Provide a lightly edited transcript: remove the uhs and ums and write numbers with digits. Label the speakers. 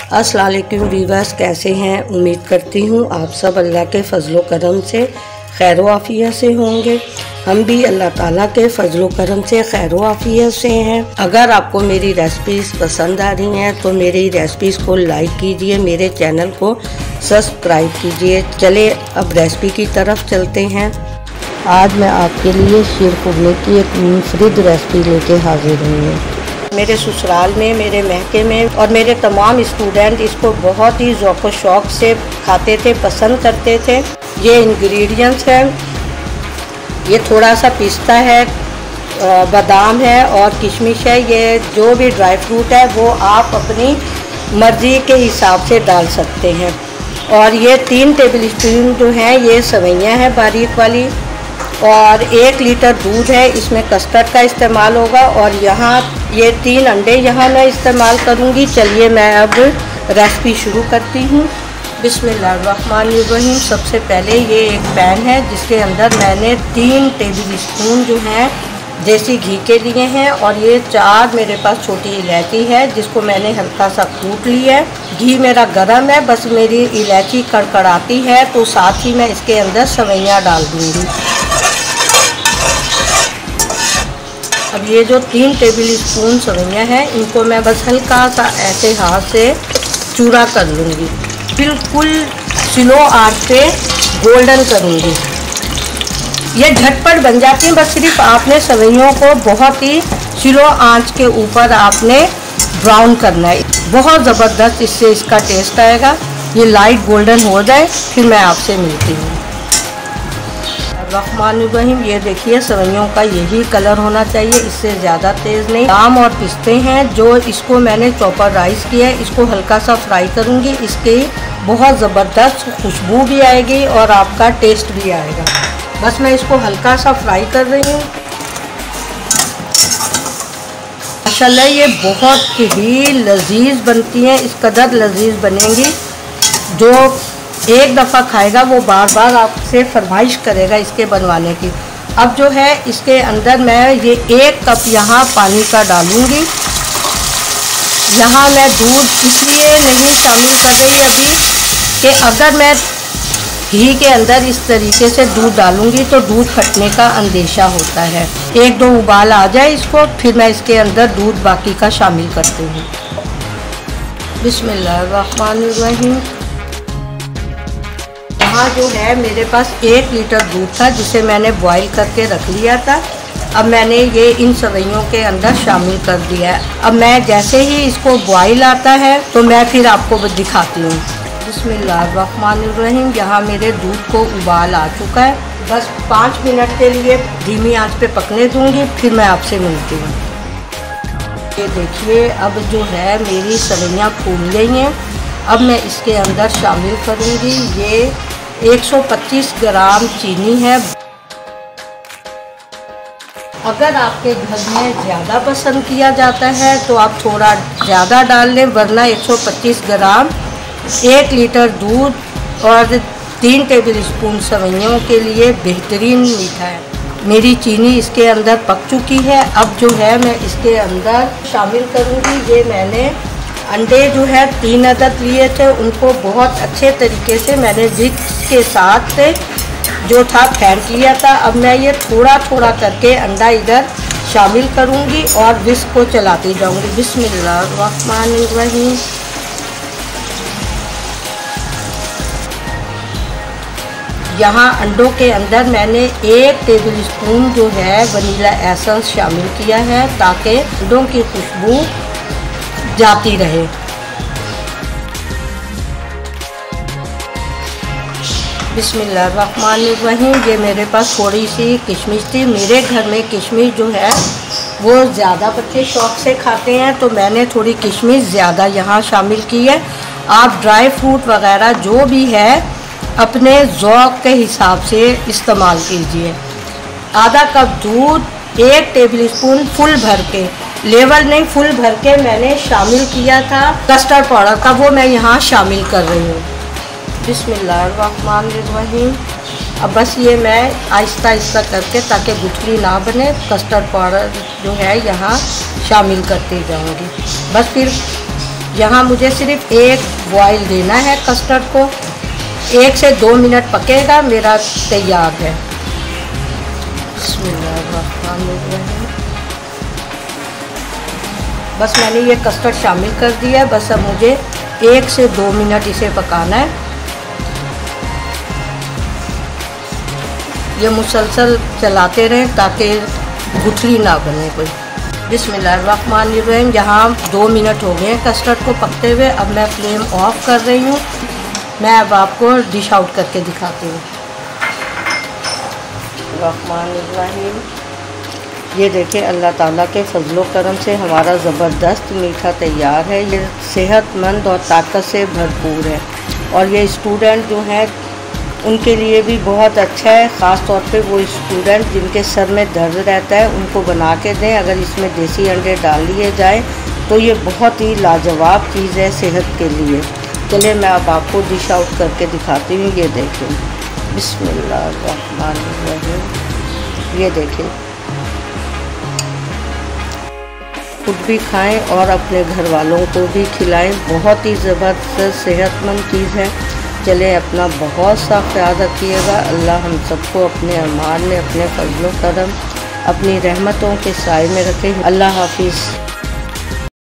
Speaker 1: अस्सलाम वालेकुम व्यूअर्स, कैसे हैं? उम्मीद करती हूँ आप सब अल्लाह के फजलो करम से खैर आफियत से होंगे। हम भी अल्लाह ताला के फजलो करम से खैर आफियत से हैं। अगर आपको मेरी रेसिपीज़ पसंद आ रही हैं तो मेरी रेसिपीज़ को लाइक कीजिए, मेरे चैनल को सब्सक्राइब कीजिए। चले अब रेसिपी की तरफ चलते हैं। आज मैं आपके लिए शीर खुरमे की एक मुनफरिद रेसिपी लेके हाजिर हुई हूँ। मेरे ससुराल में, मेरे महके में और मेरे तमाम स्टूडेंट इसको बहुत ही ज़ौक़ व शौक़ से खाते थे, पसंद करते थे। ये इंग्रेडिएंट्स हैं, ये थोड़ा सा पिस्ता है, बादाम है और किशमिश है। ये जो भी ड्राई फ्रूट है वो आप अपनी मर्ज़ी के हिसाब से डाल सकते हैं। और ये 3 टेबल स्पून जो हैं ये सवैयाँ हैं बारीक वाली, और 1 लीटर दूध है, इसमें कस्टर्ड का इस्तेमाल होगा। और यहाँ ये 3 अंडे यहाँ मैं इस्तेमाल करूँगी। चलिए मैं अब रेसिपी शुरू करती हूँ। बिस्मिल्लाहिर्रहमानिर्रहीम। सबसे पहले ये एक पैन है जिसके अंदर मैंने 3 टेबल स्पून जो हैं देसी घी के लिए हैं, और ये 4 मेरे पास छोटी इलायची है जिसको मैंने हल्का सा कूट लिया है। घी मेरा गरम है, बस मेरी इलायची कड़कड़ाती है तो साथ ही मैं इसके अंदर सवैयाँ डाल दूँगी। अब ये जो 3 टेबल स्पून सवैयाँ हैं इनको मैं बस हल्का सा ऐसे हाथ से चूरा कर लूँगी। बिल्कुल स्लो आंच पे गोल्डन करूँगी। ये झटपट बन जाती हैं, बस सिर्फ आपने सवैयों को बहुत ही स्लो आंच के ऊपर आपने ब्राउन करना है। बहुत ज़बरदस्त इससे इसका टेस्ट आएगा। ये लाइट गोल्डन हो जाए फिर मैं आपसे मिलती हूँ। रहमानुर्रहीम। ये देखिए सवैयों का यही कलर होना चाहिए, इससे ज़्यादा तेज़ नहीं। बादाम और पिस्ते हैं जो इसको मैंने चॉपर राइस किया है, इसको हल्का सा फ्राई करूँगी। इसकी बहुत ज़बरदस्त खुशबू भी आएगी और आपका टेस्ट भी आएगा। बस मैं इसको हल्का सा फ्राई कर रही हूँ। माशाल्लाह ये बहुत ही लजीज बनती हैं, इस कदर लजीज बनेंगी जो एक दफ़ा खाएगा वो बार बार आपसे फरमाइश करेगा इसके बनवाने की। अब जो है इसके अंदर मैं ये 1 कप यहाँ पानी का डालूँगी। यहाँ मैं दूध इसलिए नहीं शामिल कर रही अभी कि अगर मैं घी के अंदर इस तरीके से दूध डालूँगी तो दूध फटने का अंदेशा होता है। 1-2 उबाल आ जाए इसको, फिर मैं इसके अंदर दूध बाकी का शामिल करती हूँ। बिस्मिल्लाहिर्रहमानिर्रहीम। यहाँ जो है मेरे पास 1 लीटर दूध था जिसे मैंने बॉईल करके रख लिया था। अब मैंने ये इन सवैयों के अंदर शामिल कर दिया है। अब मैं जैसे ही इसको बॉईल आता है तो मैं फिर आपको दिखाती हूँ। बिस्मिल्लाहिर्रहमानिर्रहीम। यहाँ मेरे दूध को उबाल आ चुका है। बस 5 मिनट के लिए धीमी आंच पे पकने दूँगी, फिर मैं आपसे मिलती हूँ। ये देखिए अब जो है मेरी सवैयाँ फूल गई हैं। अब मैं इसके अंदर शामिल करूँगी ये 125 ग्राम चीनी है। अगर आपके घर में ज़्यादा पसंद किया जाता है तो आप थोड़ा ज़्यादा डाल लें, वरना 125 ग्राम 1 लीटर दूध और 3 टेबल स्पून सवैयों के लिए बेहतरीन मीठा है। मेरी चीनी इसके अंदर पक चुकी है। अब जो है मैं इसके अंदर शामिल करूँगी ये मैंने अंडे जो है 3 अदद लिए थे, उनको बहुत अच्छे तरीके से मैंने विस्क के साथ जो था फेंट लिया था। अब मैं ये थोड़ा थोड़ा करके अंडा इधर शामिल करूँगी और विस्क को चलाती जाऊँगी। बिस्मिल्लाहिर्रहमानिर्रहीम। यहाँ अंडों के अंदर मैंने 1 टेबल स्पून जो है वनीला एसेंस शामिल किया है ताकि अंडों की खुशबू जाती रहे। बिस्मिल्लाहिर्रहमानिर्रहीम। ये मेरे पास थोड़ी सी किशमिश थी। मेरे घर में किशमिश जो है वो ज़्यादा बच्चे शौक़ से खाते हैं तो मैंने थोड़ी किशमिश ज़्यादा यहाँ शामिल की है। आप ड्राई फ्रूट वगैरह जो भी है अपने ज़ौक़ के हिसाब से इस्तेमाल कीजिए। आधा कप दूध, 1 टेबल स्पून फुल भर के, लेवल नहीं फुल भर के मैंने शामिल किया था कस्टर्ड पाउडर का, वो मैं यहाँ शामिल कर रही हूँ। बिस्मिल्लाहिर्रहमानिर्रहीम। अब बस ये मैं आहिस्ता आहिस्ता करके ताकि गुठली ना बने कस्टर्ड पाउडर जो है यहाँ शामिल करती जाऊँगी। बस फिर यहाँ मुझे सिर्फ एक बॉयल देना है कस्टर्ड को, 1 से 2 मिनट पकेगा, मेरा तैयार है। बस मैंने ये कस्टर्ड शामिल कर दिया। बस अब मुझे 1 से 2 मिनट इसे पकाना है। ये मुसलसल चलाते रहें ताकि गुठली ना बने कोई। बिस्मिल्लाहिर्रहमानिर्रहीम। यहाँ 2 मिनट हो गए कस्टर्ड को पकते हुए। अब मैं फ्लेम ऑफ कर रही हूँ। मैं अब आपको डिश आउट करके दिखाती हूँ। रहमानिर्रहीम। ये देखिए, अल्लाह ताला के फजलो करम से हमारा ज़बरदस्त मीठा तैयार है। ये सेहतमंद और ताकत से भरपूर है और ये स्टूडेंट जो हैं उनके लिए भी बहुत अच्छा है। ख़ास तौर पे वो स्टूडेंट जिनके सर में दर्द रहता है उनको बना के दें। अगर इसमें देसी अंडे डाल लिए जाए तो ये बहुत ही लाजवाब चीज़ है सेहत के लिए। चलिए मैं अब आपको डिश आउट करके दिखाती हूँ। ये देखें, बिस्मिल्लाहिर्रहमानिर्रहीम। ये देखें, खुद भी खाएं और अपने घर वालों को भी खिलाएं। बहुत ही ज़बरदस्त सेहतमंद चीज़ है। चलें, अपना बहुत सा ख्याल रखिएगा। अल्लाह हम सबको अपने अमान में, अपने फजलो करम, अपनी रहमतों के साए में रखे। अल्लाह हाफिज़।